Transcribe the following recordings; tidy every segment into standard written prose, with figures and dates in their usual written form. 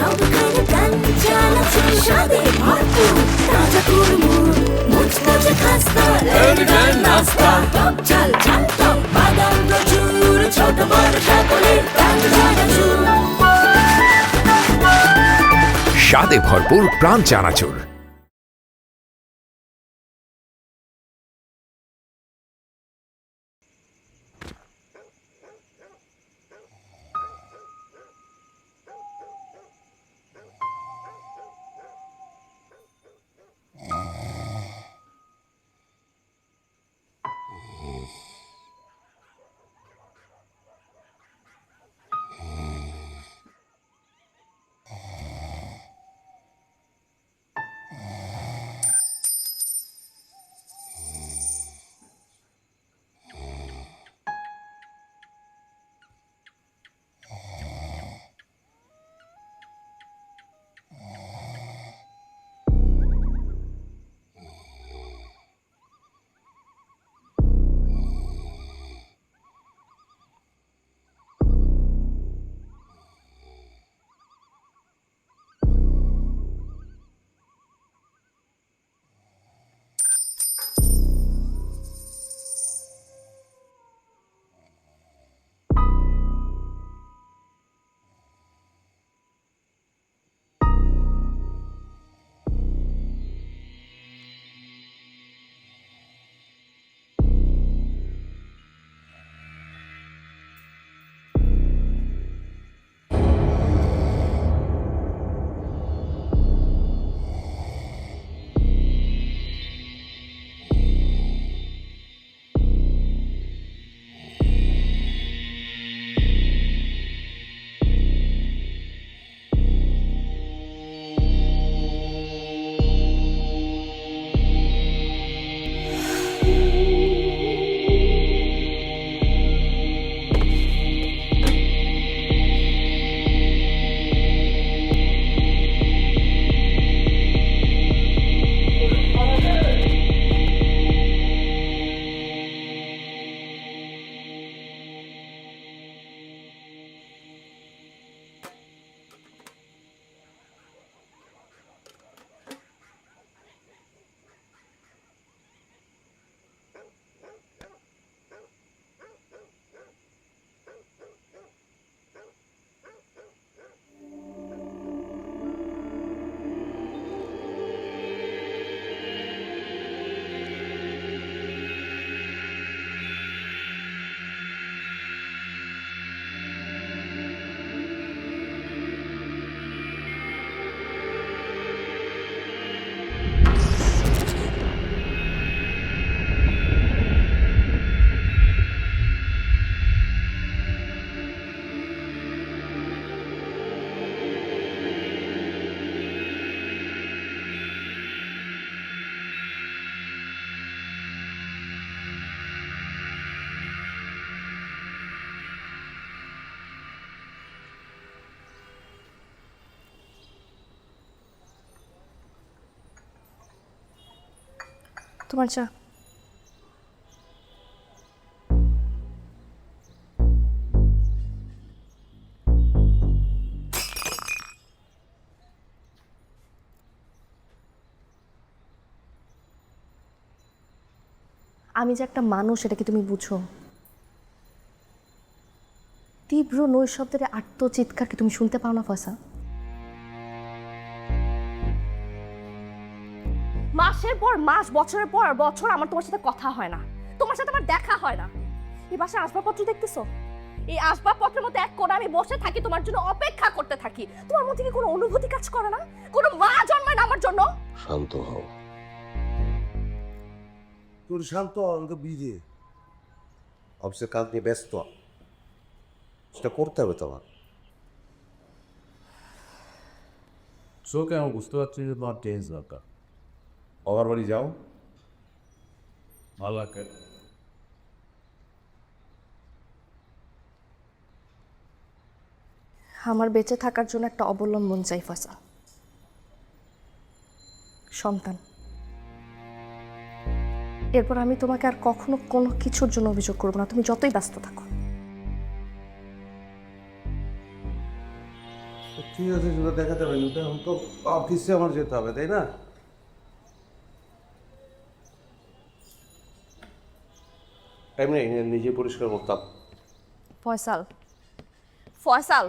সবখানে প্রাণ চানাচুর স্বাদে ভরপুর তাজা কুড়মুড় মুচমুচে খাস্তা লেমন নাস্তা টক ঝাল ঝাল টক বাদাম প্রচুর ছোট বড় সকলের প্রাণ চানাচুর স্বাদে ভরপুর প্রাণ চানাচুর। তোমার চা। আমি যে একটা মানুষ এটা কি তুমি বুঝো? তীব্র নৈশব্দের আত্মচিৎকার কি তুমি শুনতে পাও না ফয়সা? মাসের পর মাস, বছরের পর বছর আমার তোমার সাথে কথা হয় না, তোমার সাথে আমার দেখা হয় না। এই বাসায় আসবাবপত্র দেখতেছো? এই আসবাবপত্রের মধ্যে এক কোণে আমি বসে থাকি, তোমার জন্য অপেক্ষা করতে থাকি। তোমার মধ্যে কি কোনো অনুভূতি কাজ করে না? কোনো মা জন্মায় না আমার জন্য? শান্ত হও। তোর শান্ত অঙ্ক বিজে অফিসের কাজ নিয়ে ব্যস্ত, সেটা করতে হবে তোমার। চোখে আমি বুঝতে পারছি যে তোমার চেঞ্জ দরকার। বাবার বাড়ি যাও, ভালো লাগে। আমার বেঁচে থাকার জন্য একটা অবলম্বন চাই ফয়সা, সন্তান। এরপর আমি তোমাকে আর কখনো কোনো কিছুর জন্য অভিযোগ করবো না, তুমি যতই ব্যস্ত থাকো। ঠিক আছে, সেটা দেখা যাবে না, এখন তো অফিসে আমার যেতে হবে, তাই না? এমনি নিজে পরিষ্কার করতাম। ফয়সাল, ফয়সাল,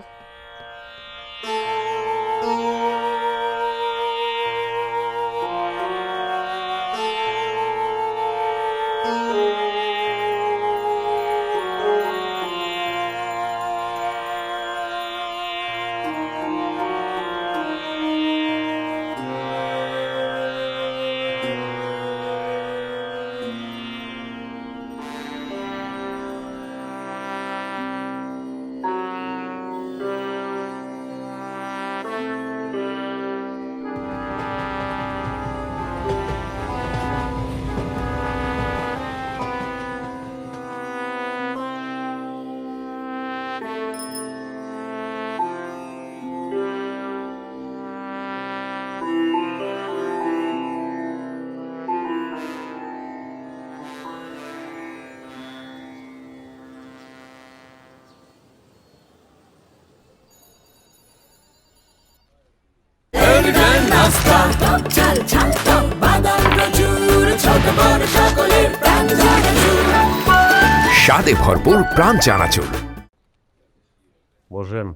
নাস্তা টক ঝাল ঝাল টক বাদাম প্রচুর ছোট বড় সকলের প্রাণ চানাচুর স্বাদে ভরপুর প্রাণ চানাচুর। বসেন।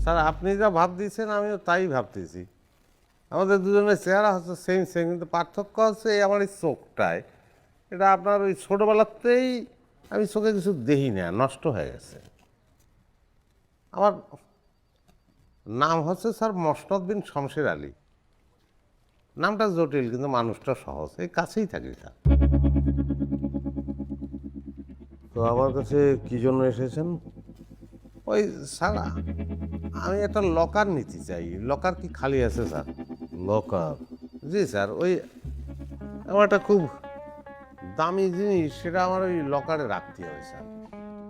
স্যার, আপনি যা ভাব দিয়েছেন আমিও তাই ভাবতেছি। আমাদের দুজনের চেহারা হচ্ছে সেম সেম, কিন্তু পার্থক্য হচ্ছে এই আমার এই চোখটায়। এটা আপনার ওই ছোটোবেলাতেই আমি চোখে কিছু দেখি না, নষ্ট হয়ে গেছে। আমার নাম হচ্ছে স্যার মসনদ বিন শমশের আলী। নামটা জটিল কিন্তু মানুষটা সহজ, এই কাছেই থাকি স্যার। তো আমার কাছে কি জন্য এসেছেন? ওই স্যার, আমি একটা লকার নিতে চাই। লকার কি খালি আছে স্যার? লকার? জি স্যার, ওই আমার একটা খুব দামি জিনিস, সেটা আমার ওই লকারে রাখতে হবে স্যার।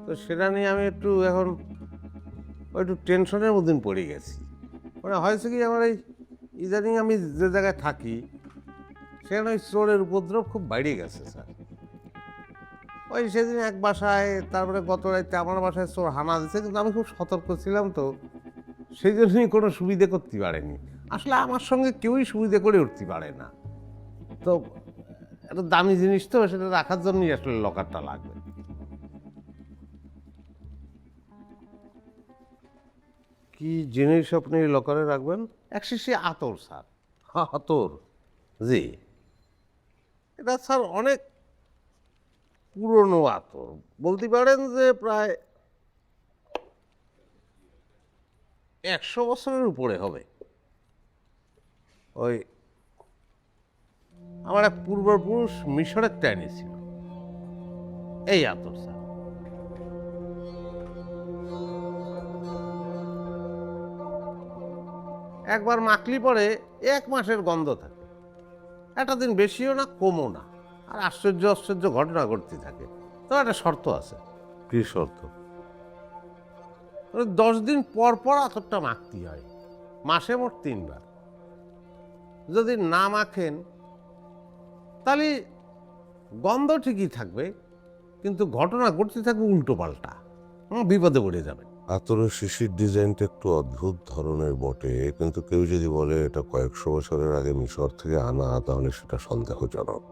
তো সেটা নিয়ে আমি একটু এখন একটু টেনশনের মধ্যে পড়ে গেছি। মানে হয়েছে কি, আমার এই ইদানিং আমি যে জায়গায় থাকি সেখানে ওই চোরের উপদ্রব খুব বেড়ে গেছে স্যার। ওই সেদিন এক বাসায়, তারপরে গত রাতে আমার বাসায় চোর হানা দিচ্ছে, কিন্তু আমি খুব সতর্ক ছিলাম, তো সেই জন্যই কোনো সুবিধে করতে পারেনি। আসলে আমার সঙ্গে কেউই সুবিধে করে উঠতে পারে না। তো একটা দামি জিনিস তো, সেটা রাখার জন্যই আসলে লকারটা লাগবে। কি জিনিস আপনি লকারে রাখবেন? এক শিশি আতর স্যার। আতর? জি। এটা স্যার অনেক পুরনো আতর, বলতে পারেন যে প্রায় 100 বছরের উপরে হবে। ওই আমার এক পূর্বপুরুষ মিশরের টাইনি ছিল এই আতর স্যার। একবার মাখলি পরে 1 মাসের গন্ধ থাকে, একটা দিন বেশিও না কমও না, আর আশ্চর্য আশ্চর্য ঘটনা ঘটতে থাকে। তো একটা শর্ত আছে। কি শর্ত? 10 দিন পর পর আতরটা মাখতে হয়, মাসে মোট 3 বার। যদি না মাখেন তাহলে গন্ধ ঠিকই থাকবে, কিন্তু ঘটনা ঘটতে থাকবে উল্টো পাল্টা, বিপদে পড়ে যাবে। আতরের শিশির ডিজাইনটা একটু অদ্ভুত ধরনের বটে, কিন্তু কেউ যদি বলে এটা কয়েকশো বছরের আগে মিশর থেকে আনা, তাহলে সেটা সন্দেহজনক।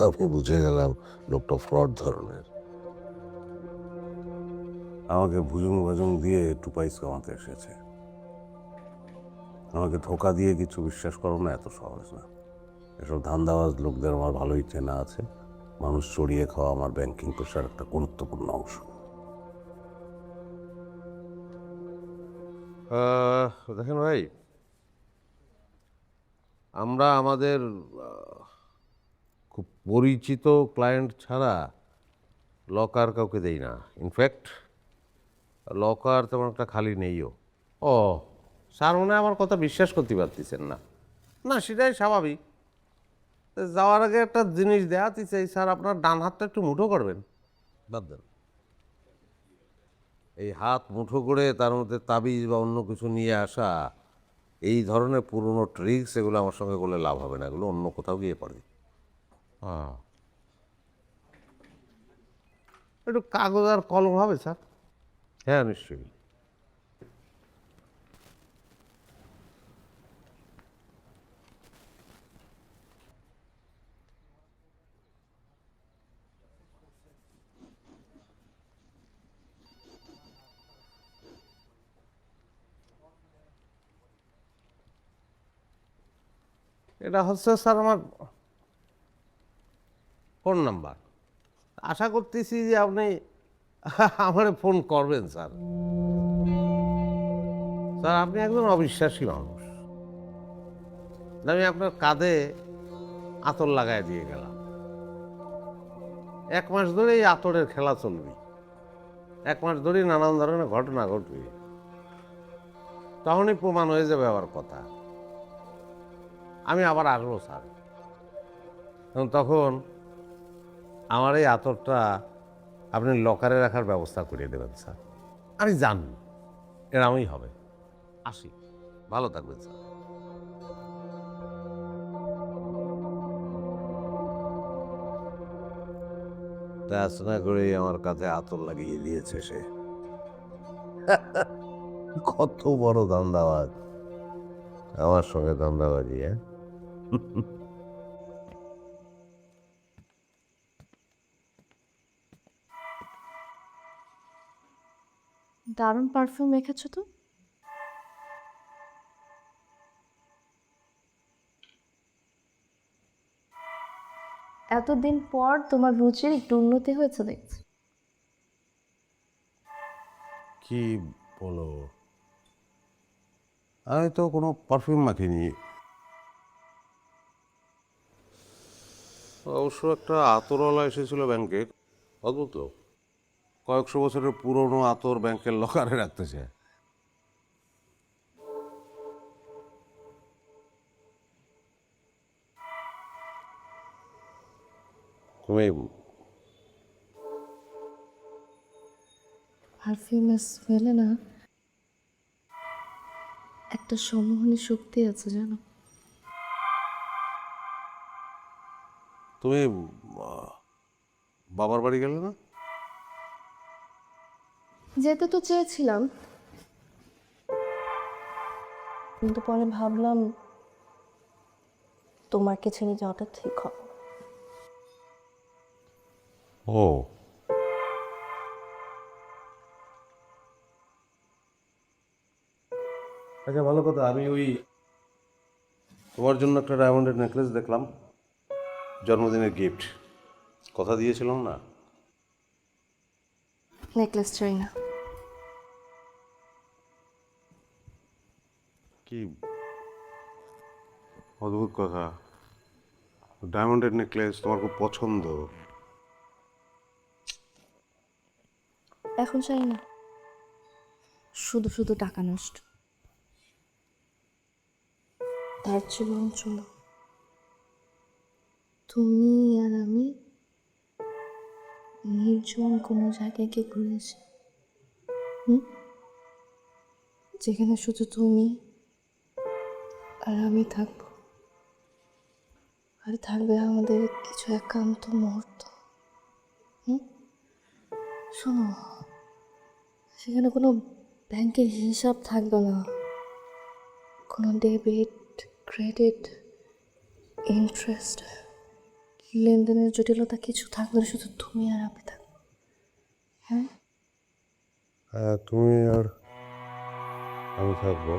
আমি বুঝে গেলাম লোকটা ফ্রড ধরনের। আমাকে ভুজুং ভাজুং দিয়ে একটু পাইস কামাতে এসেছে। আমাকে ধোকা দিয়ে কিছু বিশ্বাস করো না, এত সহজ না। এসব ধান্দাবাজ লোকদের আমার ভালোই চেনা আছে। মানুষ চড়িয়ে খাওয়া আমার ব্যাংকিং পেশার একটা গুরুত্বপূর্ণ অংশ। দেখেন ভাই, আমরা আমাদের খুব পরিচিত ক্লায়েন্ট ছাড়া লকার কাউকে দেই না। ইনফ্যাক্ট লকার তেমন একটা খালি নেইও। ও স্যার, মনে হয় আমার কথা বিশ্বাস করতে পারতেছেন না। না, সেটাই স্বাভাবিক। যাওয়ার আগে একটা জিনিস দেখাতে চাই স্যার, আপনার ডান হাতটা একটু মুঠো করবেন। বাদ দেন, এই হাত মুঠো করে তার মধ্যে তাবিজ বা অন্য কিছু নিয়ে আসা এই ধরনের পুরনো ট্রিক্স এগুলো আমার সঙ্গে করলে লাভ হবে না, এগুলো অন্য কোথাও গিয়ে পড়ে। হ্যাঁ, একটু কাগজ আর কলম হবে স্যার? হ্যাঁ নিশ্চয়ই। এটা হচ্ছে স্যার আমার ফোন নাম্বার। আশা করতেছি যে আপনি আমার ফোন করবেন স্যার। স্যার আপনি একজন অবিশ্বাসী মানুষ। আমি আপনার কাঁধে আতর লাগাই দিয়ে গেলাম, 1 মাস ধরে এই আতরের খেলা চলবে, 1 মাস ধরেই নানান ধরনের ঘটনা ঘটবে, তখনই প্রমাণ হয়ে যাবে আবার কথা। আমি আবার আসবো স্যার, এবং তখন আমার এই আতরটা আপনি লকারে রাখার ব্যবস্থা করে দেবেন স্যার। আমি জানি এরমই হবে। আসি, ভালো থাকবেন স্যার। না করে আমার কাছে আতর লাগিয়ে দিয়েছে সে। কত বড় ধান্দাবাজ, আমার সঙ্গে ধান্দাবাজি। হ্যাঁ, দারুণ পারফিউম মেখেছো তো। এতদিন পর তোমার রুচির একটু উন্নতি হয়েছে দেখছি। কি বলো, আমি তো কোনো পারফিউম মাখিনি। অবশ্য একটা আতরওয়ালা এসেছিল ব্যাংকে, অদ্ভুত, কয়েকশো বছরের পুরনো আতর ব্যাংকের লকারে রাখতেছে। তুমি পারফিউমের স্মেলে না একটা সম্মোহনী শক্তি আছে জানো। তুমি বাবার বাড়ি গেলে না? যেতে তো চেয়েছিলাম, কিন্তু পরে ভাবলাম তোমাকে ছেড়ে যাওয়াটা ঠিক হবে। ও, আচ্ছা ভালো কথা। আমি ওই তোমার জন্য একটা ডায়মন্ডের নেকলেস দেখলাম, জন্মদিনের গিফট, কথা দিয়েছিলাম না? নেকলেস চাই না। কি অদ্ভুত কথা, ডায়মন্ডের নেকলেস তোমার খুব পছন্দ। এখন চাই না, শুধু শুধু টাকা নষ্ট। তার চেয়ে বরং চলো তুমি আর আমি নির্জন কোনো জায়গায় গিয়ে ঘুরে আসি, যেখানে শুধু তুমি আর আমি থাকবো, আর থাকবে আমাদের কিছু একান্ত মুহূর্ত। শোনো, সেখানে কোনো ব্যাংকের হিসাব থাকবে না, কোনো ডেবিট ক্রেডিট ইন্টারেস্ট লেনদেনের জটিলতা কিছু থাকবে না, শুধু তুমি আর আমি থাকবো। হ্যাঁ, হ্যাঁ, তুমি আর আমি থাকবো।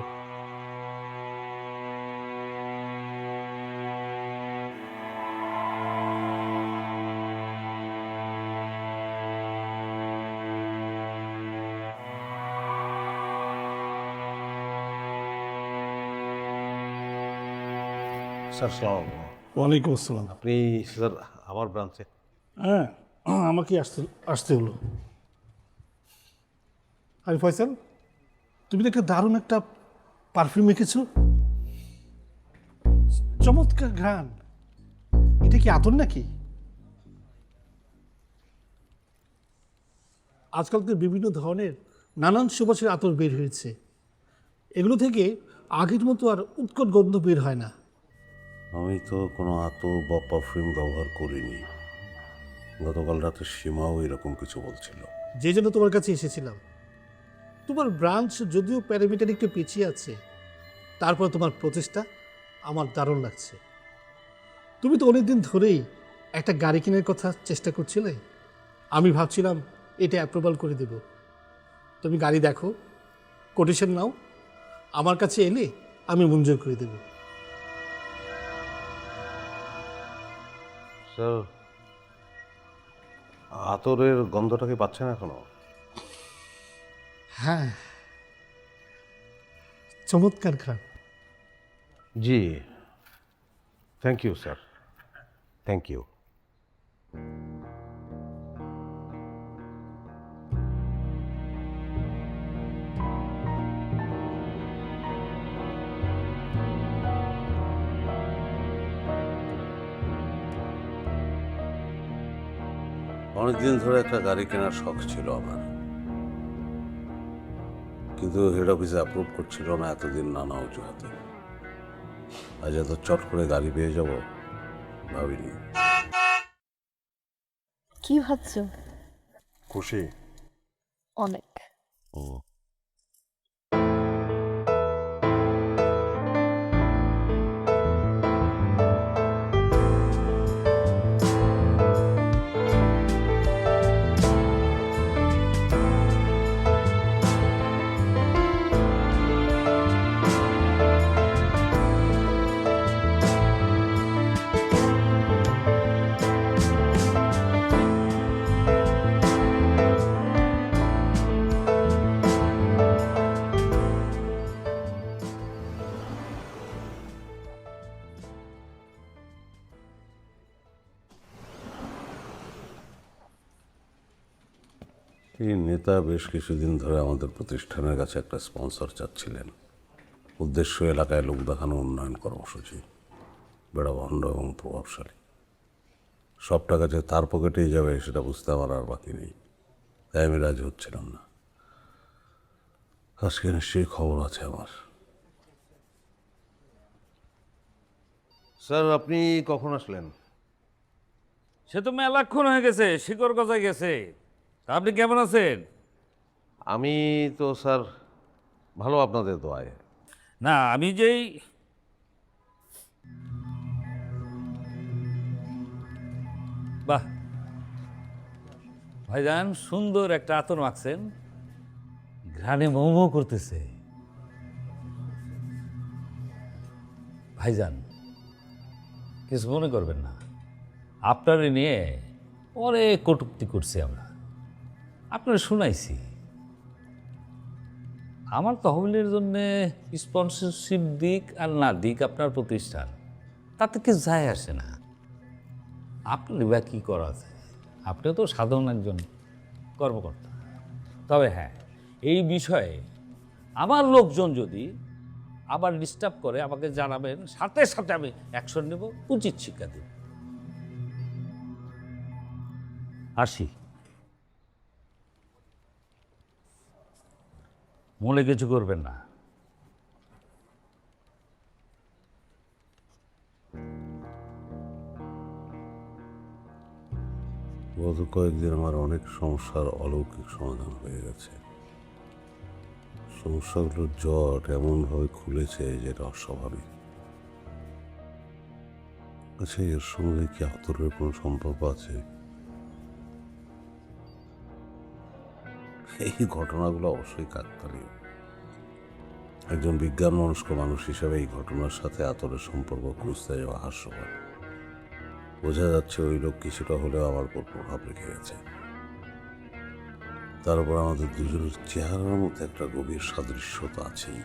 স্যার সালাম আলাইকুম। ওয়ালাইকুম আসসালাম। আপনি স্যার আমার ব্রাঞ্চে? হ্যাঁ, আমাকে আসতে হলো। আরে ফয়সাল, তুমি তো একটা দারুণ একটা পারফিউম এঁকেছো, চমৎকার ঘ্রাণ। এটা কি আতর নাকি? আজকাল তো বিভিন্ন ধরনের নানান সুবাসের আতর বের হয়েছে, এগুলো থেকে আগের মতো আর উৎকট গন্ধ বের হয় না। আমি তো কোনো আতর বা পারফিউম ব্যবহার করিনি। গতকাল রাতে সীমাও এরকম কিছু বলছিল। যে জন্য তোমার কাছে এসেছিলাম। তোমার ব্রাঞ্চ যদিও প্যারামিটার একটু পিছিয়ে আছে, তারপর তোমার প্রচেষ্টা আমার দারুণ লাগছে। তুমি তো অনেকদিন ধরেই একটা গাড়ি কেনার কথা চেষ্টা করছিলে। আমি ভাবছিলাম এটা অ্যাপ্রুভাল করে দেব। তুমি গাড়ি দেখো, কোটেশন নাও, আমার কাছে এলে আমি মঞ্জুর করে দেব। স্যার, আতরের গন্ধটা কি পাচ্ছেন এখনো? হ্যাঁ, চমৎকার ঘ্রাণ। জি, thank you sir, thank you. অনেকদিন ধরে একটা গাড়ি কেনার শখ ছিল আমার, কিন্তু হেড অফিসে অ্যাপ্রুভ করছিল না এতদিন নানা অজুহাতে। আজ এত চট করে গাড়ি পেয়ে যাব ভাবিনি। কি ভাবছো? খুশি? অনেক। ও, এই নেতা বেশ কিছুদিন ধরে আমাদের প্রতিষ্ঠানের কাছে একটা স্পন্সর চাচ্ছিলেন। উদ্দেশ্য এলাকায় লোক দেখানো উন্নয়ন কর্মসূচি। বেড়া ভণ্ড এবং প্রভাবশালী। সব টাকা যে তার পকেটেই যাবে সেটা বুঝতে আমার আর বাকি নেই, তাই আমি রাজি হচ্ছিলাম না। আজকে নিশ্চয়ই খবর আছে আমার। স্যার, আপনি কখন আসলেন? সে তো মেলাক্ষণ হয়ে গেছে, শিকড় গজায় গেছে। তা আপনি কেমন আছেন? আমি তো স্যার ভালো, আপনাদের দোয়ায়। না, আমি যেই বাহ, ভাইজান সুন্দর একটা আতর মাখছেন, ঘ্রাণে মৌ করতেছে। ভাইজান কিছু মনে করবেন না, আপনারে নিয়ে অনেক কটূক্তি করছি আমরা, আপনারা শুনাইছি। আমার তহবিলের জন্য স্পন্সরশিপ দিক আর না দিক আপনার প্রতিষ্ঠান, তাতে কিছু যায় আসে না। আপনার বা কী করা আছে, আপনিও তো সাধারণ একজন কর্মকর্তা। তবে হ্যাঁ, এই বিষয়ে আমার লোকজন যদি আবার ডিস্টার্ব করে আমাকে জানাবেন, সাথে সাথে আমি অ্যাকশন নেব, উচিত শিক্ষা দেব। আসি, মনে কিছু করবেন না। গত কয়েকদিন আমার অনেক সমস্যার অলৌকিক সমাধান হয়ে গেছে। সমস্যাগুলোর জট এমনভাবে খুলেছে যেটা অস্বাভাবিক। আচ্ছা, এর সঙ্গে কি আতরের কোনো সম্পর্ক আছে? এই ঘটনাগুলো অবশ্যই কাকতালীয়। একজন বিজ্ঞান মনস্ক মানুষ হিসেবে এই ঘটনার সাথে আতরের সম্পর্ক খুঁজতে যাওয়া হাস্যকর। বোঝা যাচ্ছে ওই লোক কিছুটা হলেও আমার উপর প্রভাব রেখে গেছে। তার উপর আমাদের দুজনের চেহারার মধ্যে একটা গভীর সাদৃশ্যতা আছেই।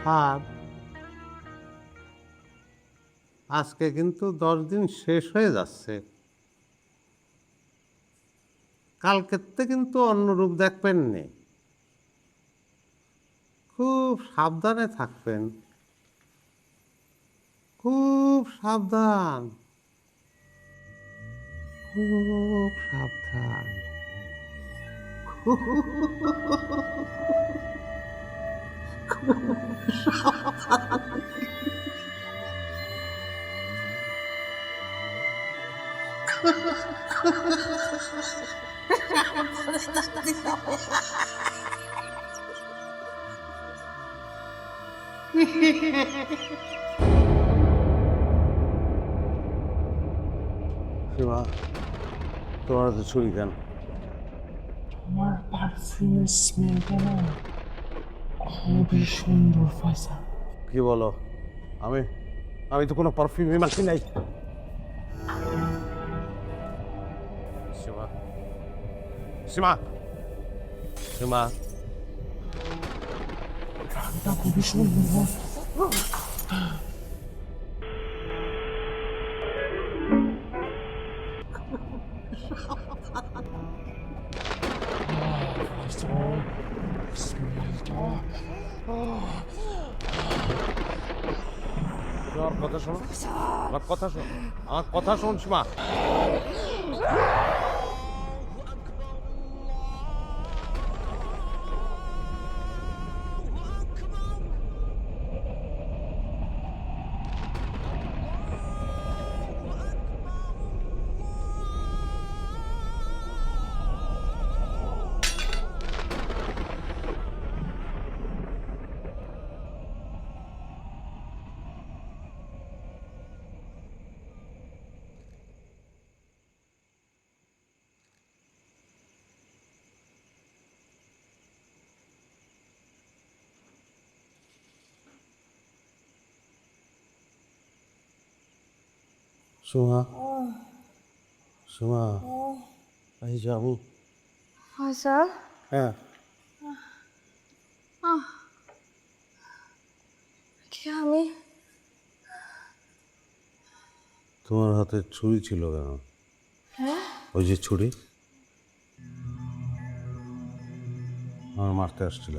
স্যার, আজকে কিন্তু 10 দিন শেষ হয়ে যাচ্ছে। কালকেতে কিন্তু অন্য রূপ দেখবেন নে, খুব সাবধানে থাকবেন, খুব সাবধান, খুব সাবধান। সীমা, তোমার হাতে ছুরি কেন? তোমার পারফিউমের স্মেলটা না খুবই সুন্দর ফয়সাল। কি বলো? আমি আমি তো কোনো পারফিউমই মাখি নাই। সীমা, সীমা, সীমা, ঘ্রাণটা খুবই সুন্দর। আমার কথা শোনো, আমার কথা শোন, আমার কথা শোন সীমা। সুমা, সুমা, এই যে আমি। ফয়সাল, হ্যাঁ, কি আমি? তোমার হাতে ছুরি ছিল কেন? ওই যে ছুরি, আমার মারতে আসছিল।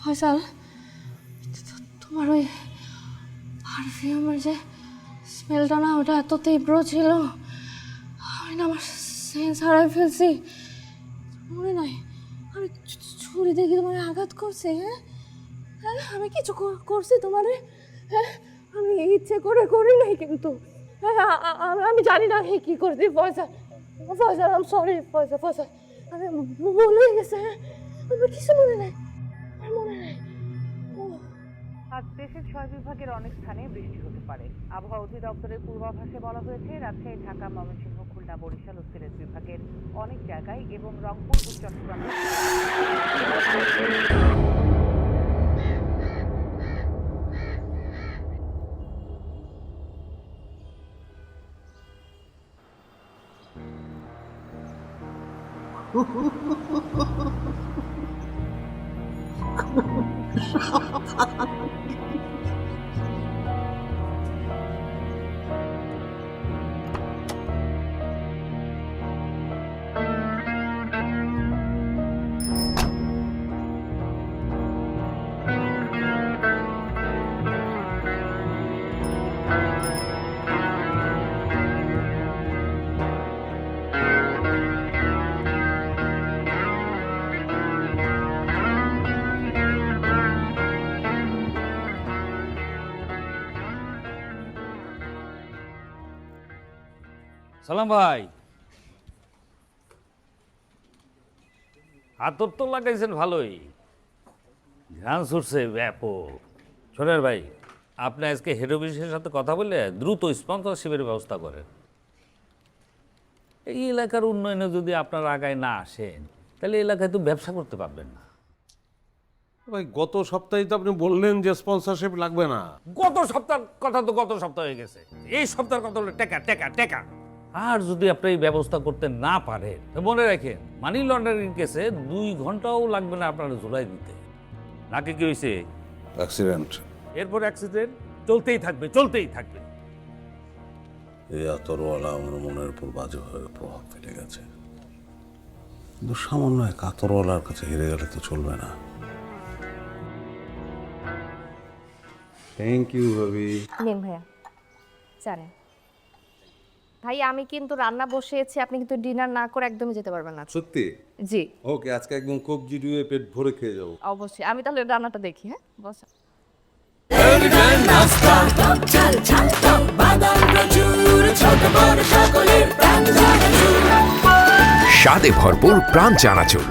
ফয়সাল, তোমার ওই পারফিউমের যে স্মেলটা না, ওটা এত তীব্র ছিল, আমি না আমার সেন্স হারাই ফেলছি। মনে নাই আমি ছুরি দিয়ে কি তোমার আঘাত করছি? হ্যাঁ হ্যাঁ, আমি কিছু করছি তোমারে? হ্যাঁ, আমি ইচ্ছে করে করি নাই কিন্তু। হ্যাঁ, আমি জানি না আমি কি করছি। Faisal, Faisal, I am sorry. Faisal, Faisal, আমি ভুলে গেছে। হ্যাঁ, আমার কিছু মনে নাই, আমার মনে নাই। আজ দেশের 6 বিভাগের অনেক স্থানে বৃষ্টি হতে পারে। আবহাওয়া অধিদপ্তরের পূর্বাভাসে বলা হয়েছে, রাজশাহী, ঢাকা, ময়মনসিংহ, খুলনা, বরিশাল ও সিলেট বিভাগের অনেক জায়গায় এবং রংপুর ও চট্টগ্রামে সালাম ভাই, হাতর তো লাগাইছেন ভালোই, ধ্যান ছুটছে ব্যাপক। শোনেন ভাই, আপনি আজকে হেড অফিসের সাথে কথা বলে দ্রুত স্পন্সরশিপের ব্যবস্থা করেন। এই এলাকার উন্নয়নে যদি আপনার আগায় না আসেন, তাহলে এলাকায় তো ব্যবসা করতে পারবেন না। ভাই, গত সপ্তাহে তো আপনি বললেন যে স্পন্সরশিপ লাগবে না। গত সপ্তাহের কথা তো গত সপ্তাহ হয়ে গেছে, এই সপ্তাহের কথা হলো টেকা টেকা টেকা। আর যদি আপনি এই ব্যবস্থা করতে না পারেন, তো মনে রাখেন মানি লন্ডারিং কেসে 2 ঘন্টাও লাগবে না আপনার ঝুলাই দিতে। নাকি কি হয়েছে? অ্যাক্সিডেন্ট। এরপর অ্যাক্সিডেন্ট চলতেই থাকবে, চলতেই থাকবে। এই আতরওয়ালা আমার মনের উপর বাজেভাবে প্রভাব ফেলে গেছে। কিন্তু সামান্য এক আতরওয়ালার কাছে হেরে গেলে তো চলবে না। থ্যাংক ইউ ভাবি। নিন ভাইয়া জানেন ভাই আমি কিন্তু রান্না বসিয়েছি, আপনি কিন্তু ডিনার না করে একদমই যেতে পারবেন না। সত্যি? জি ওকে, আজকে একদম কবজি ডুবে পেট ভরে খেয়ে যাবো। অবশ্যই, আমি তাহলে রান্নাটা দেখি। হ্যাঁ বস। নাস্তা টক ঝাল ঝাল টক বাদাম প্রচুর ছোট বড় সকলের প্রাণ চানাচুর স্বাদে ভরপুর প্রাণ চানাচুর।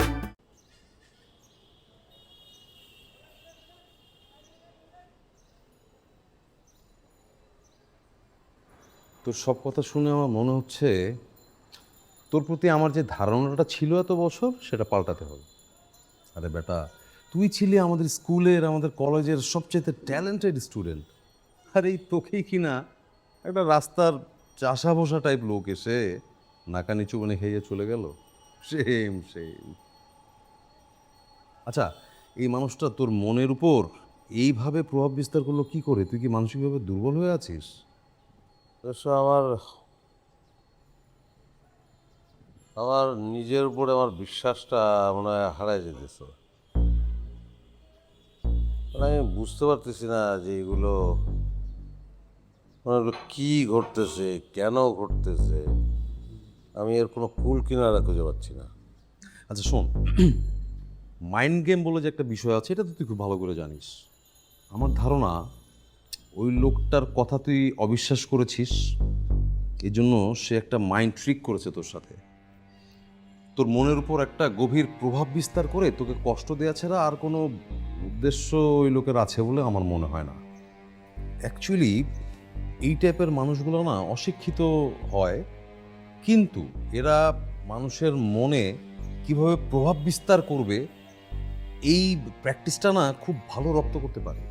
তোর সব কথা শুনে আমার মনে হচ্ছে তোর প্রতি আমার যে ধারণাটা ছিল এত বছর সেটা পাল্টাতে হবে। আরে বেটা, তুই ছিলি আমাদের স্কুলের, আমাদের কলেজের সবচেয়ে ট্যালেন্টেড স্টুডেন্ট। আর এই তোকেই কিনা একটা রাস্তার চাষা বসা টাইপ লোক এসে নাকা নিচু মানে খেয়ে চলে গেল। Same same. আচ্ছা, এই মানুষটা তোর মনের উপর এইভাবে প্রভাব বিস্তার করলো কি করে? তুই কি মানসিকভাবে দুর্বল হয়ে আছিস? আমার আমার নিজের উপরে আমার বিশ্বাসটা মনে হয় হারায় যেতেছে। মানে আমি বুঝতে পারতেছি না যে এগুলো কি ঘটতেছে, কেন ঘটতেছে। আমি এর কোনো কুল কিনারা খুঁজে পাচ্ছি না। আচ্ছা শোন, মাইন্ড গেম বলে যে একটা বিষয় আছে এটা তো তুই খুব ভালো করে জানিস। আমার ধারণা ওই লোকটার কথা তুই অবিশ্বাস করেছিস, এই জন্য সে একটা মাইন্ড ট্রিক করেছে তোর সাথে। তোর মনের উপর একটা গভীর প্রভাব বিস্তার করে তোকে কষ্ট দেওয়া ছাড়া আর কোনো উদ্দেশ্য ওই লোকের আছে বলে আমার মনে হয় না। অ্যাকচুয়ালি এই টাইপের মানুষগুলো না অশিক্ষিত হয়, কিন্তু এরা মানুষের মনে কিভাবে প্রভাব বিস্তার করবে এই প্র্যাকটিসটা না খুব ভালো রপ্ত করতে পারে।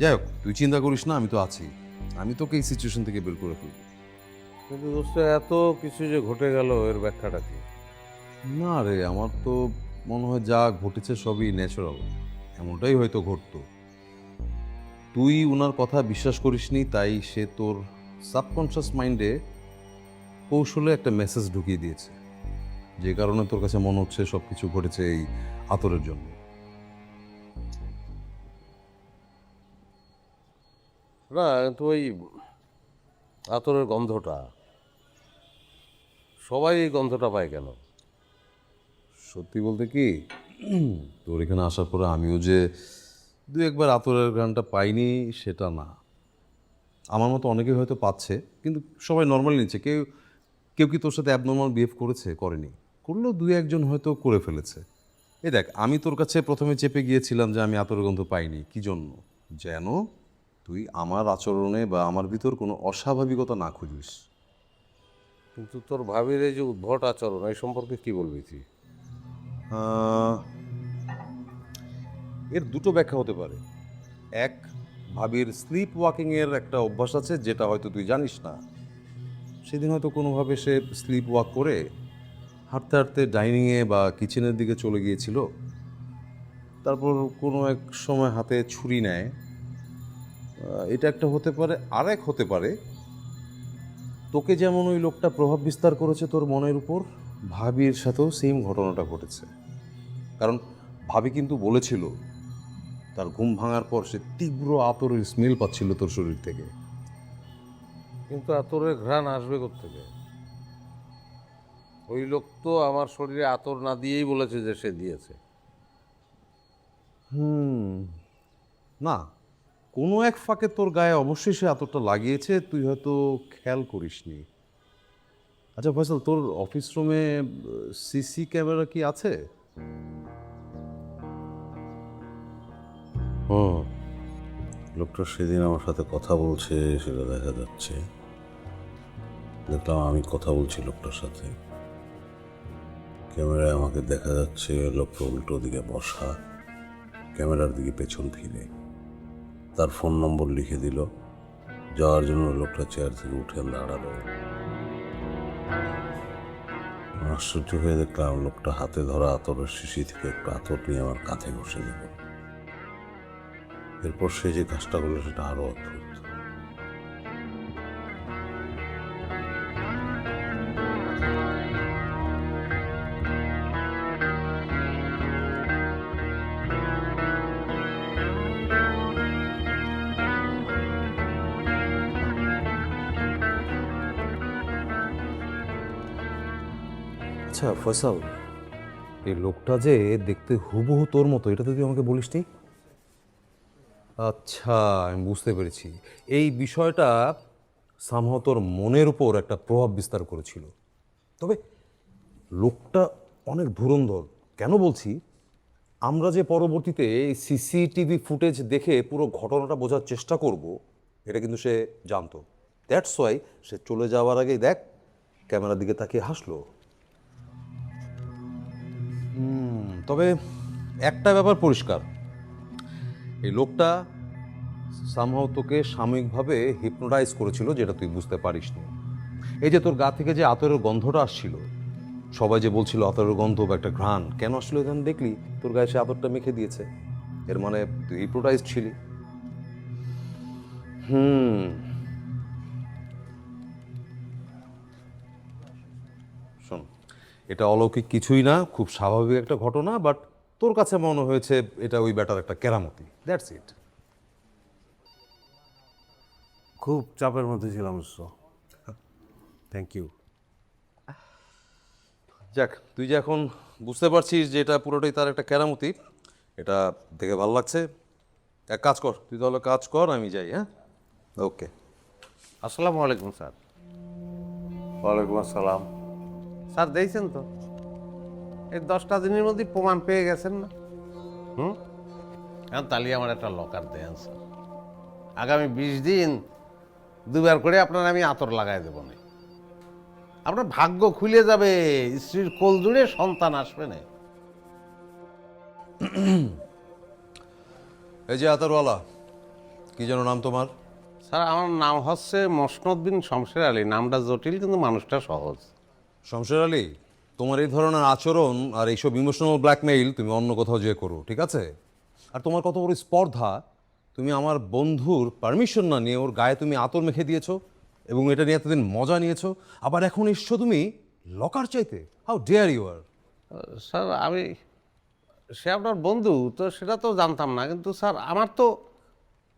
যাই হোক, তুই চিন্তা করিস না, আমি তো আছি, আমি তোকে এই সিচুয়েশন থেকে বের করে ফেলব। কিন্তু দোস্ত, এত কিছু যে ঘটে গেল এর ব্যাখ্যাটা কি? না রে, আমার তো মনে হয় যা ঘটেছে সবই ন্যাচারাল, এমনটাই হয়তো ঘটতো। তুই ওনার কথা বিশ্বাস করিসনি, তাই সে তোর সাবকনশিয়াস মাইন্ডে কৌশলে একটা মেসেজ ঢুকিয়ে দিয়েছে, যে কারণে তোর কাছে মনে হচ্ছে সব কিছু ঘটেছে এই আতরের জন্য। না, কিন্তু ওই আতরের গন্ধটা, সবাই এই গন্ধটা পায় কেন? সত্যি বলতে কি, তোর এখানে আসার পরে আমিও যে দু একবার আতরের ঘ্রাণটা পাইনি সেটা না। আমার মতো অনেকেই হয়তো পাচ্ছে, কিন্তু সবাই নর্মাল নিচ্ছে। কেউ কেউ কি তোর সাথে অ্যাবনর্মাল বিহেভ করেছে? করেনি। করলেও দুই একজন হয়তো করে ফেলেছে। এই দেখ, আমি তোর কাছে প্রথমে চেপে গিয়েছিলাম যে আমি আতরের গন্ধ পাইনি। কি জন্য? যেন তুই আমার আচরণে বা আমার ভিতর কোনো অস্বাভাবিকতা না খুঁজিস। কিন্তু তোর ভাবির এই যে উদ্ভট আচরণ, এই সম্পর্কে কি বলবি তুই? এর দুটো ব্যাখ্যা হতে পারে। এক, ভাবির স্লিপ ওয়াকিংয়ের একটা অভ্যাস আছে যেটা হয়তো তুই জানিস না। সেদিন হয়তো কোনোভাবে সে স্লিপ ওয়াক করে হাঁটতে হাঁটতে ডাইনিংয়ে বা কিচেনের দিকে চলে গিয়েছিল। তারপর কোনো এক সময় হাতে ছুরি নেয়, এটা একটা হতে পারে। আরেক হতে পারে, তোকে যেমন ওই লোকটা প্রভাব বিস্তার করেছে তোর মনের উপর, ভাবির সাথেও সেম ঘটনাটা ঘটেছে। কারণ ভাবি কিন্তু বলেছিল তার ঘুম ভাঙার পর সে তীব্র আতরের স্মেল পাচ্ছিল তোর শরীর থেকে। কিন্তু আতরের ঘ্রাণ আসবে কোত্থেকে? ওই লোক তো আমার শরীরে আতর না দিয়েই বলেছে যে সে দিয়েছে। না, কোনো এক ফাঁকে তোর গায়ে অবশ্যই সে আতরটা লাগিয়েছে, তুই হয়তো খেয়াল করিসনি। আচ্ছা ফয়সাল, তোর অফিস রুমে সিসি ক্যামেরা কি আছে? লোকটা সেদিন আমার সাথে কথা বলছে সেটা দেখা যাচ্ছে। দেখলাম আমি কথা বলছি লোকটার সাথে, ক্যামেরায় আমাকে দেখা যাচ্ছে লোকটা উল্টো দিকে বসা, ক্যামেরার দিকে পেছন ফিরে। তার ফোন নম্বর লিখে দিল। যাওয়ার জন্য লোকটা চেয়ার থেকে উঠে দাঁড়ালো। আশ্চর্য হয়ে দেখলাম লোকটা হাতে ধরা আতরের শিশি থেকে একটু আতর নিয়ে আমার কাঁধে ঘষে দিল। এরপর সে যে কাজটা করলো সেটা আরো অদ্ভুত। আচ্ছা ফয়সাল, এই লোকটা যে দেখতে হুবহু তোর মতো, এটা তো তুই আমাকে বলিসনি। আচ্ছা, আমি বুঝতে পেরেছি। এই বিষয়টা সামহাও তোর মনের উপর একটা প্রভাব বিস্তার করেছিল। তবে লোকটা অনেক ধুরন্ধর। কেন বলছি, আমরা যে পরবর্তীতে এই সিসিটিভি ফুটেজ দেখে পুরো ঘটনাটা বোঝার চেষ্টা করব, এটা কিন্তু সে জানতো। দ্যাটস ওয়াই সে চলে যাওয়ার আগেই দেখ ক্যামেরার দিকে তাকিয়ে হাসলো। তবে একটা ব্যাপার পরিষ্কার, এই লোকটা সামহাও তোকে সাময়িকভাবে হিপনোটাইজ করেছিল, যেটা তুই বুঝতে পারিসনি। এই যে তোর গা থেকে যে আতরের গন্ধটা আসছিল, সবাই যে বলছিল আতরের গন্ধ বা একটা ঘ্রাণ, কেন আসলে তখন দেখলি তোর গায়ে সে আতরটা মেখে দিয়েছে। এর মানে তুই হিপনোটাইজ ছিলি। শোন, এটা অলৌকিক কিছুই না, খুব স্বাভাবিক একটা ঘটনা, বাট তোর কাছে মনে হয়েছে এটা ওই ব্যাটার একটা কেরামতি। That's it. খুব চাপের মধ্যে ছিলাম। Thank you. যাক, তুই যে এখন বুঝতে পারছিস যে এটা পুরোটাই তার একটা কেরামতি, এটা দেখে ভালো লাগছে। এক কাজ কর, তুই তাহলে কাজ কর, আমি যাই। হ্যাঁ, ওকে। আসসালামু আলাইকুম স্যার। ওয়ালাইকুম আসসালাম। স্যার দেখছেন তো, এই 10টা দিনের মধ্যে প্রমাণ পেয়ে গেছেন না? এখন তাহলে আমার একটা লকার দেন স্যার। আগামী 20 দিন দুবার করে আপনার আমি আতর লাগাই দেবো না। আপনার ভাগ্য খুলে যাবে, স্ত্রীর কোল জুড়ে সন্তান আসবে না। এই যে আতরওয়ালা, কি যেন নাম তোমার? স্যার আমার নাম হচ্ছে মসনদ বিন শমশের আলী। নামটা জটিল কিন্তু মানুষটা সহজ। শমশের আলী, তোমার এই ধরনের আচরণ আর এইসব ইমোশনাল ব্ল্যাকমেইল তুমি অন্য কোথাও যেয়ে করো, ঠিক আছে? আর তোমার কত বড় স্পর্ধা, তুমি আমার বন্ধুর পারমিশন না নিয়ে ওর গায়ে তুমি আতর মেখে দিয়েছো এবং এটা নিয়ে এতদিন মজা নিয়েছো, আবার এখন এসছো তুমি লকার চাইতে। How dare you are! Sir সে আপনার বন্ধু তো সেটা তো জানতাম না, কিন্তু স্যার আমার তো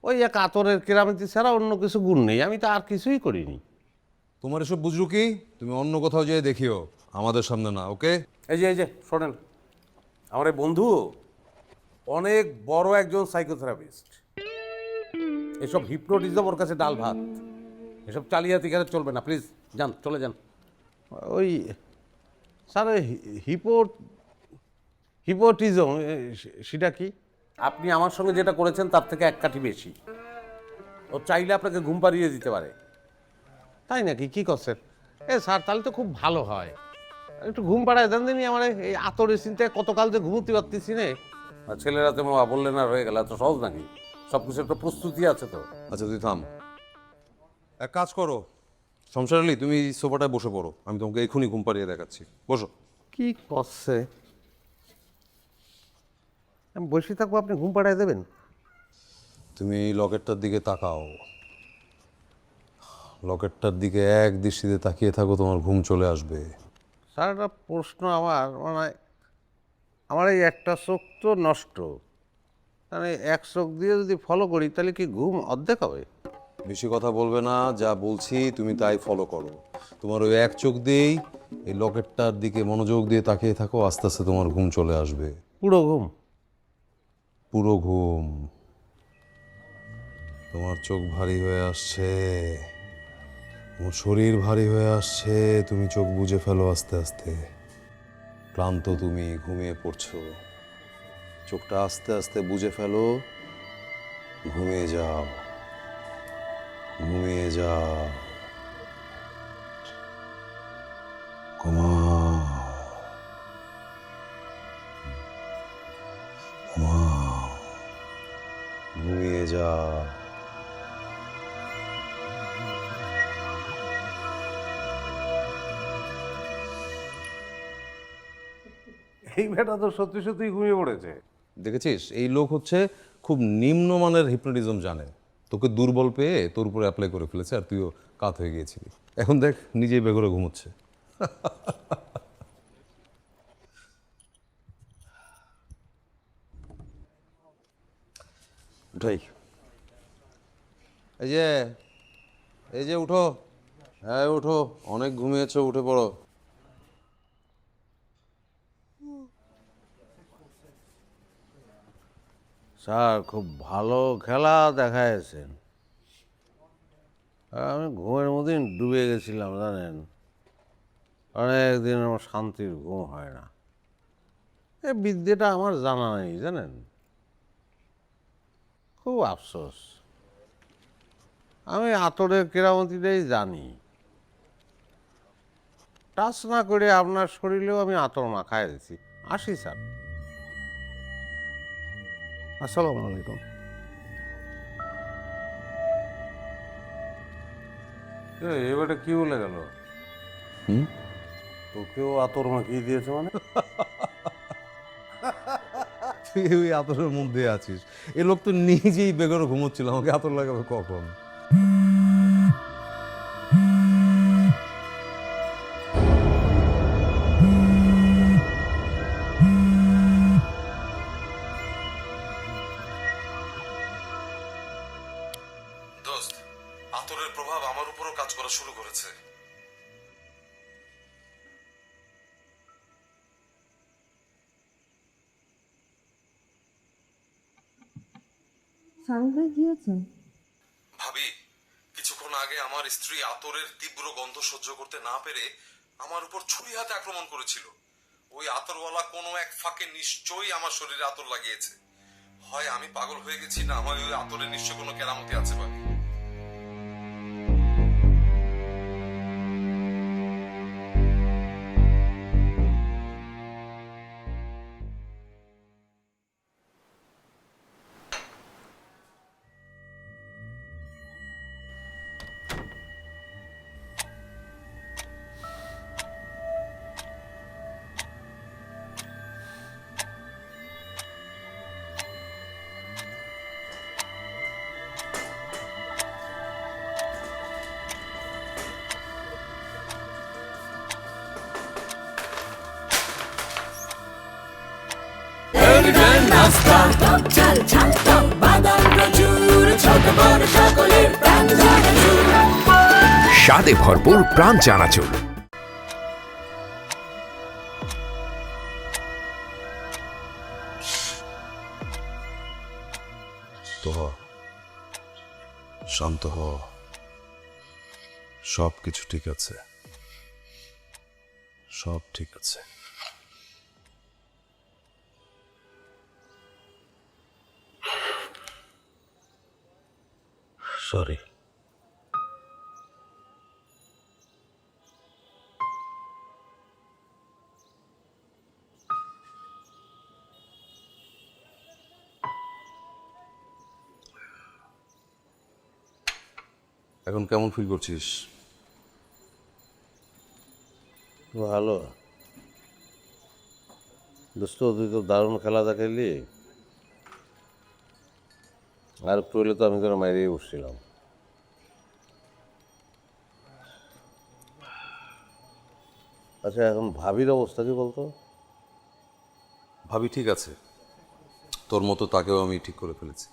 ওই এক আতরের কেরামতি ছাড়া অন্য কিছু গুণ নেই। আমি তো আর কিছুই করিনি। তোমার এসব বুঝলো কি, তুমি অন্য কোথাও যেয়ে দেখিও, আমাদের সামনে না। ওকে? এই যে শোনেন, আমার এই বন্ধু অনেক বড় একজন সাইকোথেরাপিস্ট। এসব হিপনোটিজম ওর কাছে ডাল ভাত। এসব চালিয়াতি গেলে চলবে না, প্লিজ যান, চলে যান। ওই স্যার হিপোটিজম সেটা কি? আপনি আমার সঙ্গে যেটা করেছেন তার থেকে এক কাঠি বেশি। ও চাইলে আপনাকে ঘুম পাড়িয়ে দিতে পারে। তাই নাকি? কি করছেন? স্যার তাহলে তো খুব ভালো হয়, একটু ঘুম পাড়ায় দেন দিনই। আমার এই আতরের চিন্তায় কতকাল যে ঘুমোতে পারতেছি না। ছেলেরা তো মামা বললেন আর হয়ে গেল, এত সহজ নাকি? সব কিছু একটা প্রস্তুতি আছে তো। আচ্ছা, তুই থাম। এক কাজ করো শমশের আলী, তুমি সোফাটায় বসে পড়ো, আমি তোমাকে এক্ষুনি ঘুম পাড়িয়ে দেখাচ্ছি। বসো। কি করছে? আমি বসে থাকবো, আপনি ঘুম পাড়ায় দেবেন? তুমি লকেটটার দিকে তাকাও, লকেটটার দিকে এক দৃষ্টিতে তাকিয়ে থাকো, তোমার ঘুম চলে আসবে। স্যার একটা প্রশ্ন আমার, মানে আমার এই একটা চোখ তো নষ্ট, মানে এক চোখ দিয়ে যদি ফলো করি তাহলে কি ঘুম অর্ধেক হবে? বেশি কথা বলবে না, যা বলছি তুমি তাই ফলো করো। তোমার ওই এক চোখ দিয়েই এই লকেটটার দিকে মনোযোগ দিয়ে তাকিয়ে থাকো, আস্তে আস্তে তোমার ঘুম চলে আসবে। পুরো ঘুম? পুরো ঘুম। তোমার চোখ ভারী হয়ে আসছে, তোমার শরীর ভারী হয়ে আসছে, তুমি চোখ বুজে ফেলো আস্তে আস্তে। ক্লান্ত তুমি, ঘুমিয়ে পড়ছো, চোখটা আস্তে আস্তে বুজে ফেলো, ঘুমিয়ে যাও, ঘুমিয়ে যাও, ঘুমাও, ঘুমাও, ঘুমিয়ে যাও। এই মেয়েটা তো সত্যি সত্যি ঘুমিয়ে পড়েছে। দেখেছিস, এই লোক হচ্ছে খুব নিম্নমানের হিপনোটিজম জানে। তোকে দুর্বল পেয়ে তোর উপরে অ্যাপ্লাই করে ফেলেছে, আর তুইও কাত হয়ে গিয়েছিলি। এখন দেখ, নিজেই বেঘরে ঘুমোচ্ছে। উঠাই। এই যে উঠো, হ্যাঁ উঠো, অনেক ঘুমিয়েছো, উঠে পড়ো। স্যার খুব ভালো খেলা দেখাইছেন। আমি ঘুমের মধ্যে ডুবে গেছিলাম জানেন, অনেকদিন আমার শান্তির ঘুম হয় না। এই বিদ্যেটা আমার জানা নেই জানেন, খুব আফসোস। আমি আতরের কেরামতিটাই জানি, টাচ না করে আপনার শরীরেও আমি আতর মাখায় দিছি। আসি স্যার, আসসালামু আলাইকুম। এবারে কি বলে গেল? তোকেও আতর মাখিয়ে দিয়েছে মানে? তুই ওই আতরের মধ্যে আছিস। এ লোক তো নিজেই বেগরও ঘুমোচ্ছিল, আমাকে আতর লাগাবে কখন? দোস্ত, আতরের প্রভাব আমার উপরও কাজ করা শুরু করেছে। ভাবি, কিছুক্ষণ আগে আমার স্ত্রী আতরের তীব্র গন্ধ সহ্য করতে না পেরে আমার উপর ছুরি হাতে আক্রমণ করেছিল। ওই আতরওয়ালা কোনো এক ফাঁকে নিশ্চয়ই আমার শরীরে আতর লাগিয়েছে। হয় আমি পাগল হয়ে গেছি, না হয় ওই আতরের নিশ্চয় কোনো কেরামতি আছে ভাবি। নাস্তা টক ঝাল ঝাল টক বাদাম প্রচুর ছোট বড় সকলের প্রাণ চানাচুর। স্বাদে ভরপুর প্রাণ চানাচুর। শান্ত হ, সব কিছু ঠিক আছে, সব ঠিক আছে। সরি। এখন কেমন ফিল করছিস? ভালো দোস্ত, তুই তো দারুণ খেলা দেখাইলি। আর একটু হলে তো আমি তোরা মাইরেই বসছিলাম। আচ্ছা, এখন ভাবির অবস্থা কি বলতো? ভাবি ঠিক আছে, তোর মতো তাকেও আমি ঠিক করে ফেলেছি।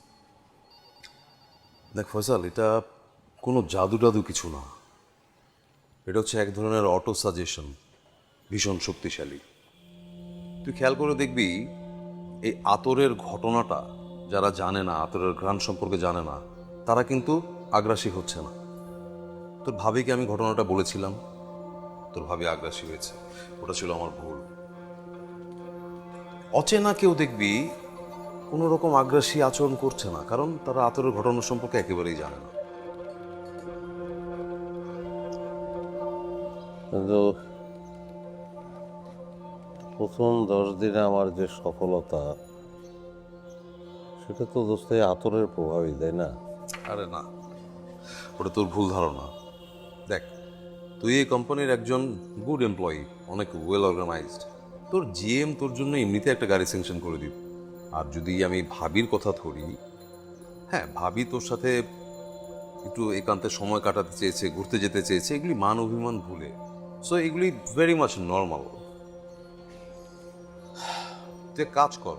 দেখ ফয়সাল, এটা কোনো জাদু টাদু কিছু না, এটা হচ্ছে এক ধরনের অটো সাজেশন, ভীষণ শক্তিশালী। তুই খেয়াল করে দেখবি এই আতরের ঘটনাটা যারা জানে না, আতরের ঘ্রাণ সম্পর্কে জানে না, তারা কিন্তু আগ্রাসী হচ্ছে না। তোর ভাবিকে আমি ঘটনাটা বলেছিলাম, তোর ভাবি আগ্রাসী হয়েছে, ওটা ছিল আমার ভুল। অচেনা কেউ দেখবি কোনো রকম আগ্রাসী আচরণ করছে না, কারণ তারা আতরের ঘটনা সম্পর্কে একেবারেই জানে না। কিন্তু প্রথম 10 দিনে আমার যে সফলতা, সেটা তো দোস্ত এই আতরের প্রভাবই, তাই না? আরে না, ওটা তোর ভুল ধারণা। দেখ, তুই এই কোম্পানির একজন গুড এমপ্লয়ি, অনেক ওয়েল অর্গানাইজড। তোর জিএম তোর জন্য এমনিতে একটা গাড়ি স্যাংশন করে দিব। আর যদি আমি ভাবির কথা ধরি, হ্যাঁ, ভাবি তোর সাথে একটু একান্তে সময় কাটাতে চেয়েছে, ঘুরতে যেতে চেয়েছে, এগুলি মান অভিমান ভুলে। সো এগুলি ভেরি মাচ নর্মাল। তুই এক কাজ কর,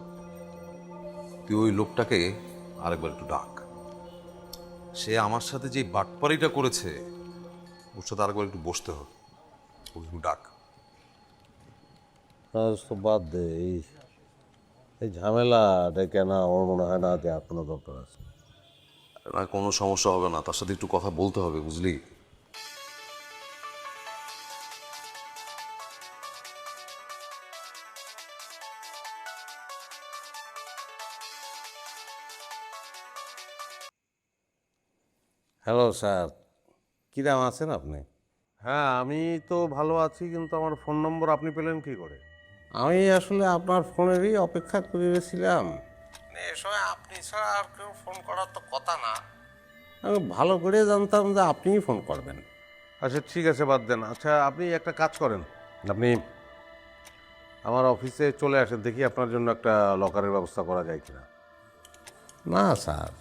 তুই ওই লোকটাকে আরেকবার একটু ডাক। সে আমার সাথে যে বাটপারিটা করেছে, ওর সাথে আরেকবার একটু বসতে হবে, ওকে একটু ডাক। না দোস্ত, বাদ দে। এই ঝামেলা ডেকে না আমার মনে হয় না যে আর কোনো দরকার আছে। না, কোনো সমস্যা হবে না, তার সাথে একটু কথা বলতে হবে, বুঝলি? হ্যালো স্যার, কিরাম আছেন আপনি? হ্যাঁ, আমি তো ভালো আছি, কিন্তু আমার ফোন নম্বর আপনি পেলেন কি করে? আমি আসলে আপনার ফোনেরই অপেক্ষা করে রেছিলাম। এ সময় আপনি ছাড়া আর কেউ ফোন করার তো কথা না। আমি ভালো করে জানতাম যে আপনিই ফোন করবেন। আচ্ছা ঠিক আছে, বাদ দেন। আচ্ছা আপনি একটা কাজ করেন, আপনি আমার অফিসে চলে আসেন, দেখি আপনার জন্য একটা লকারের ব্যবস্থা করা যায় কিনা। না স্যার,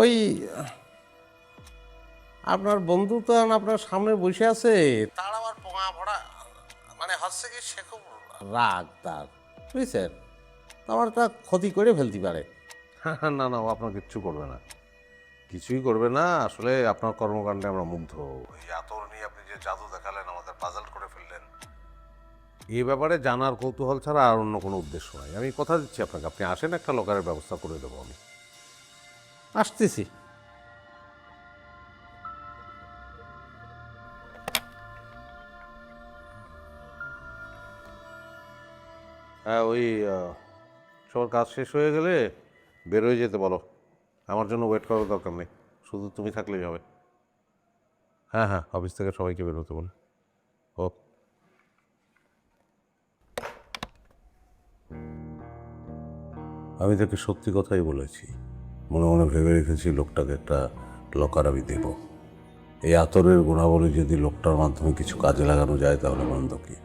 ওই আপনার বন্ধু তো আপনার সামনে বসে আছে, তার আবার পোঙা ভরা, মানে হচ্ছে কি সে খুব রাগ তার, বুঝছেন? আমার তা ক্ষতি করে ফেলতে পারে। না না, ও আপনার কিচ্ছু করবে না, কিছুই করবে না। আসলে আপনার কর্মকাণ্ডে আমরা মুগ্ধ। এই আতর নিয়ে আপনি যে জাদু দেখালেন, আমাদের পাজল করে ফেললেন, এই ব্যাপারে জানার কৌতূহল ছাড়া আর অন্য কোনো উদ্দেশ্য নাই। আমি কথা দিচ্ছি আপনাকে, আপনি আসেন, একটা লকারের ব্যবস্থা করে দেবো আমি। আসতেছি। হ্যাঁ, ওই সবার কাজ শেষ হয়ে গেলে বেরোয় যেতে বলো, আমার জন্য ওয়েট করার দরকার নেই, শুধু তুমি থাকলেই হবে। হ্যাঁ হ্যাঁ, অফিস থেকে সবাইকে বেরোতে বলো। ও আমি তাকে সত্যি কথাই বলেছি, মনে মনে ভেবে রেখেছি লোকটাকে একটা লকার আমি দেব। এই আতরের গুণাবলী যদি লোকটার মাধ্যমে কিছু কাজে লাগানো যায় তাহলে মন্দ কি।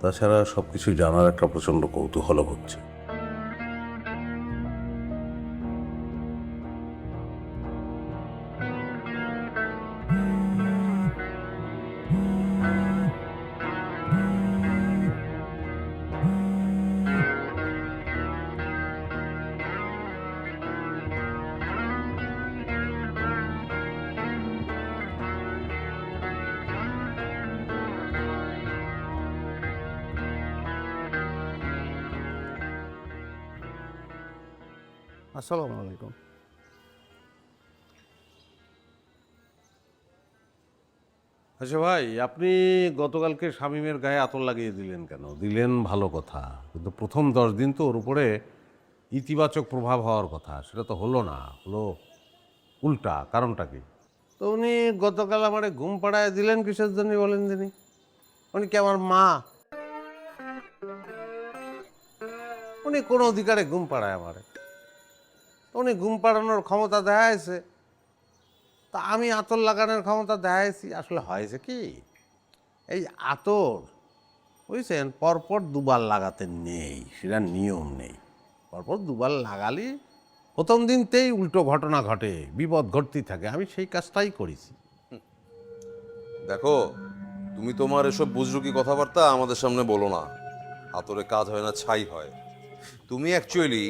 তাছাড়া সব কিছু জানার একটা প্রচণ্ড কৌতূহল হচ্ছে। আসসালামু আলাইকুম। আচ্ছা ভাই, আপনি গতকালকে শামীমের গায়ে আতর লাগিয়ে দিলেন কেন? দিলেন ভালো কথা, কিন্তু প্রথম 10 দিন তো ওর উপরে ইতিবাচক প্রভাব হওয়ার কথা, সেটা তো হলো না, হলো উল্টা। কারণটা কি? তো উনি গতকাল আমারে ঘুম পাড়ায় দিলেন কিসের জন্য বলেন দিনি? উনি কি আমার মা? উনি কোন অধিকারে ঘুম পাড়ায় আমারে? উনি ঘুম পাড়ানোর ক্ষমতা দেখাইছে, তা আমি আতর লাগানোর ক্ষমতা দেখাইছি। আসলে হয়েছে কি, এই আতর বুঝছেন পরপর দুবার লাগাতে নেই, সেটা নিয়ম নেই। পরপর দুবার লাগালে প্রথম দিনতেই উল্টো ঘটনা ঘটে, বিপদ ঘটতেই থাকে। আমি সেই কাজটাই করেছি। দেখো, তুমি তোমার এসব বুজরুকি কথাবার্তা আমাদের সামনে বলো না। আতরে কাজ হয় না, ছাই হয়। তুমি অ্যাকচুয়ালি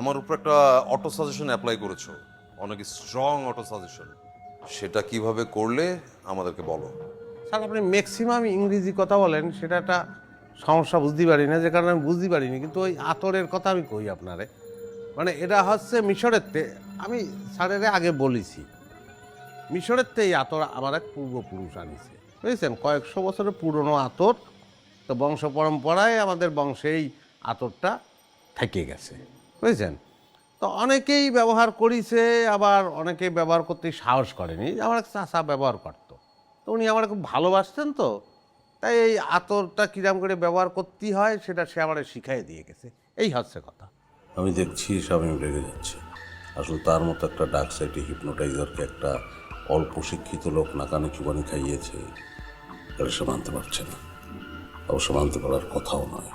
আমার উপর একটা অটো সাজেশন অ্যাপ্লাই করেছো, অনেক স্ট্রং অটো সাজেশন। সেটা কিভাবে করলে আমাদেরকে বলো। স্যার, আপনি ম্যাক্সিমাম ইংরেজি কথা বলেন, সেটা একটা সমস্যা বুঝতে পারি না, যে কারণে আমি বুঝতে পারিনি। কিন্তু ওই আতরের কথা আমি কই আপনারে, মানে এটা হচ্ছে মিশরের আমি স্যারের আগে বলেছি, মিশরের এই আতর আমার এক পূর্বপুরুষ আনিছে, বুঝেছেন? কয়েকশো বছরের পুরনো আতর, তো বংশ পরম্পরায় আমাদের বংশে এই আতরটা থেকে গেছে, বুঝেছেন? তো অনেকেই ব্যবহার করেছে, আবার অনেকেই ব্যবহার করতে সাহস করেনি। আমার এক চাচা ব্যবহার করতো, তো উনি আমার খুব ভালোবাসতেন, তো তাই এই আতরটা কিরাম করে ব্যবহার করতে হয় সেটা সে আমার শিখাই দিয়ে গেছে। এই হচ্ছে কথা। আমি দেখছি স্বামী লেগে যাচ্ছে। আসলে তার মতো একটা ডার্ক সাইডে হিপনোটাইজারকে একটা অল্প শিক্ষিত লোক নাকানি চুবানি খাইয়েছে, এটা সে মানতে পারছে না। অবশ্য মানতে পারার কথাও নয়।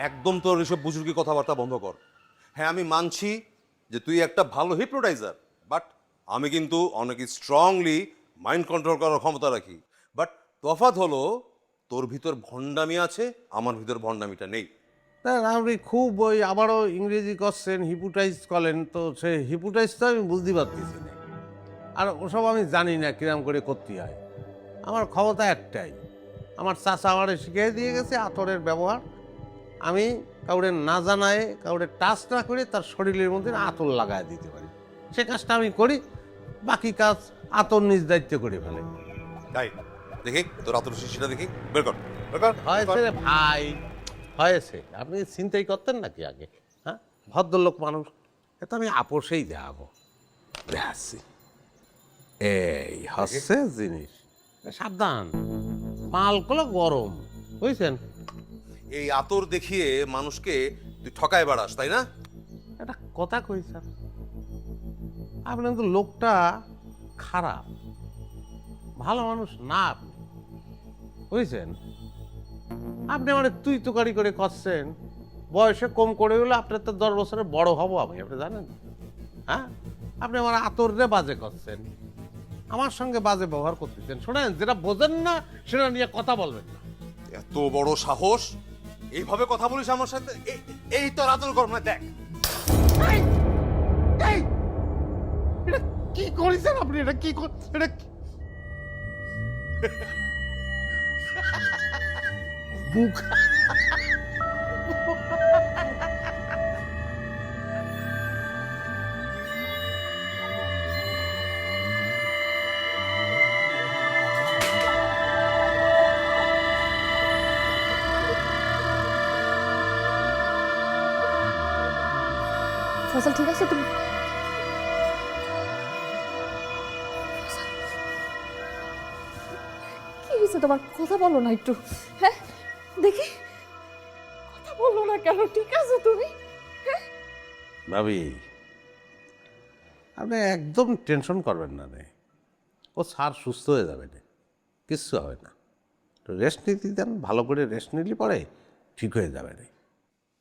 একদম তোর এসব বুজরুকি কথাবার্তা বন্ধ কর। হ্যাঁ, আমি মানছি যে তুই একটা ভালো হিপনোটাইজার, বাট আমি কিন্তু অনেক স্ট্রংলি মাইন্ড কন্ট্রোল করার ক্ষমতা রাখি। বাট তফাৎ হলো, তোর ভিতর ভণ্ডামি আছে, আমার ভিতর ভণ্ডামিটা নেই। আপনি খুব ওই আবারও ইংরেজি করছেন, হিপুটাইজ করেন, তো সে হিপুটাইজটা আমি বুঝতে পারতেছি না। আর ওসব আমি জানি না কিরম করে করতে হয়। আমার ক্ষমতা একটাই, আমার চাচা আমারে শিখিয়ে দিয়ে গেছে আতরের ব্যবহার। আমি কাউরে না জানায়, কাউরে টাচ না করে তার শরীরের মধ্যে আতর লাগায় দিতে পারি। সে কাজটা আমি করি, বাকি কাজ আতর নিজ দায়িত্ব করে ফেলে। তাই দেখি তোর আতর শিশিটা দেখি, বের কর বের কর। হয়েছে রে ভাই, হয়েছে। আপনি চিন্তাই করতেন নাকি আগে? হ্যাঁ, ভদ্রলোক মানুষ, এটা আমি আপোষেই দেখাবো। দেখাচ্ছি, এই হচ্ছে জিনিস। সাবধান, মালগুলো গরম, বুঝছেন? এই আতর দেখিয়ে মানুষকে তুই ঠকায় বেড়াস, তাই না? একটা কথা কইছেন, আপনি কিন্তু লোকটা খারাপ, ভালো মানুষ না আপনি, বুঝছেন? আপনি মানে তুই তুকারি করে করছেন, বয়সে কম করে হলে আপনার তো 10 বছরের বড় হব আমি, আপনি জানেন? হ্যাঁ, আপনি আমার আতরে বাজে করছেন, আমার সঙ্গে বাজে ব্যবহার করতেছেন। শোনেন, যেটা বোঝেন না সেটা নিয়ে কথা বলবেন না। এত বড় সাহস, এইভাবে কথা বলিস আমার সাথে? এই তোর আতর কর না, দেখ। এটা কি করেছেন আপনি? এটা কি এটা মুখ ফসল ঠিক আছে তুমি? কি হয়েছে তোমার? কথা বলো না একটু। হ্যাঁ দেখি, কথা বলো না কেন? ঠিক আছে তুমি? ভাবি, আপনি একদম টেনশন করবেন না রে, ও স্যার সুস্থ হয়ে যাবে না, কিচ্ছু হবে না। তো রেস্ট নিতে দেন, ভালো করে রেস্ট নিলে পরে ঠিক হয়ে যাবে রে।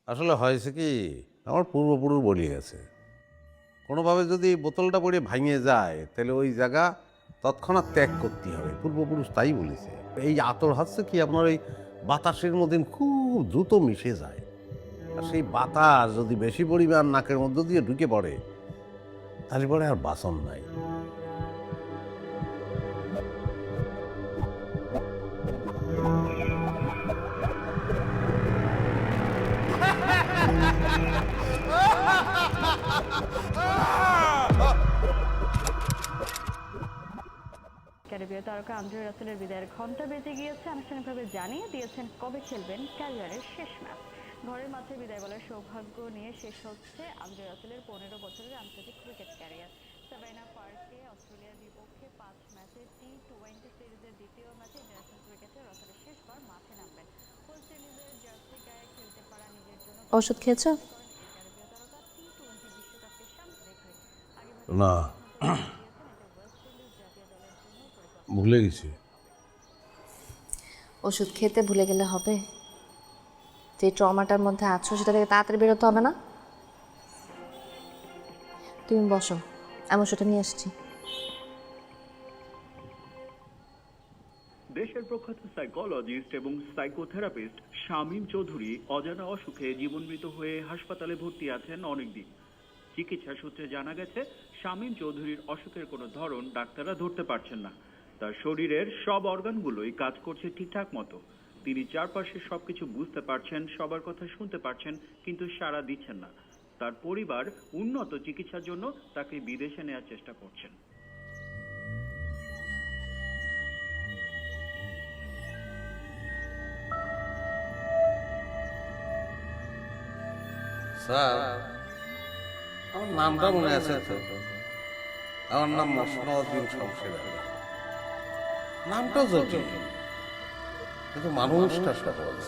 আসলে হয়েছে কি, আমার পূর্বপুরুষ বলিয়ে গেছে, কোনোভাবে যদি বোতলটা পড়ে ভাঙিয়ে যায় তাহলে ওই জায়গা তৎক্ষণাৎ ত্যাগ করতে হবে। পূর্বপুরুষ তাই বলেছে। এই আতর হচ্ছে কি, আপনার ওই বাতাসের মধ্যে খুব দ্রুত মিশে যায়, আর সেই বাতাস যদি বেশি পরিমাণ নাকের মধ্য দিয়ে ঢুকে পড়ে তাহলে পরে আর বাসন নাই। ক্যারিবীয় তারকা আন্দ্রে রাসেলের বিদায়ের ঘণ্টা বেজে গিয়েছে। আনুষ্ঠানিকভাবে জানিয়ে দিয়েছেন কবে খেলবেন ক্যারিয়ারের শেষ ম্যাচ। ঘরের মাঠে বিদায় বলার সৌভাগ্য নিয়ে শেষ হচ্ছে আন্দ্রে রাসেলের 15 বছরের আন্তর্জাতিক ক্রিকেট ক্যারিয়ার। সাভানা পার্কে অস্ট্রেলিয়ার বিপক্ষে 5 ম্যাচে টি-20 সিরিজের দ্বিতীয় ম্যাচে ইন্টারন্যাশনাল ক্রিকেটে রাসেলের শেষবার মাঠে নামবেন। ওয়েস্ট ইন্ডিজের জার্সি গায়ে খেলতে পারা নিজের জন্য ওষুধ খেয়েছো? ক্যারিবীয় তারকা টি-20 বিশ্বকাপকে সামনে রেখে না, ভুলে গেছি। ওষুধ খেতে ভুলে গেলে হবে? যে ট্রমাটার মধ্যে আছো সেটা থেকে তাড়াতাড়ি বেরোতে হবে না? তুমি বসো, আমি ওষুধটা নিয়ে আসছি। দেশের প্রখ্যাত সাইকোলজিস্ট এবং সাইকোথেরাপিস্ট শামীম চৌধুরী অজানা অসুখে জীবনমৃত হয়ে হাসপাতালে ভর্তি আছেন অনেকদিন। চিকিৎসা সূত্রে জানা গেছে, শামীম চৌধুরীর অসুখের কোনো ধরন ডাক্তাররা ধরতে পারছেন না। তার শরীরের সব অর্গানগুলোই কাজ করছে ঠিকঠাক মতো। তিনি চারপাশে সবকিছু বুঝতে পারছেন, সবার কথা শুনতে পারছেন, কিন্তু সাড়া দিচ্ছেন না। তার পরিবার উন্নত চিকিৎসার জন্য তাকে বিদেশে নেওয়ার চেষ্টা করছেন। স্যার, আমার নামটা মনে আছে তো? আমার নাম মসনউদ্দিন শমশের আলী। নামটা জটিল, কিন্তু মানুষটা সহজ।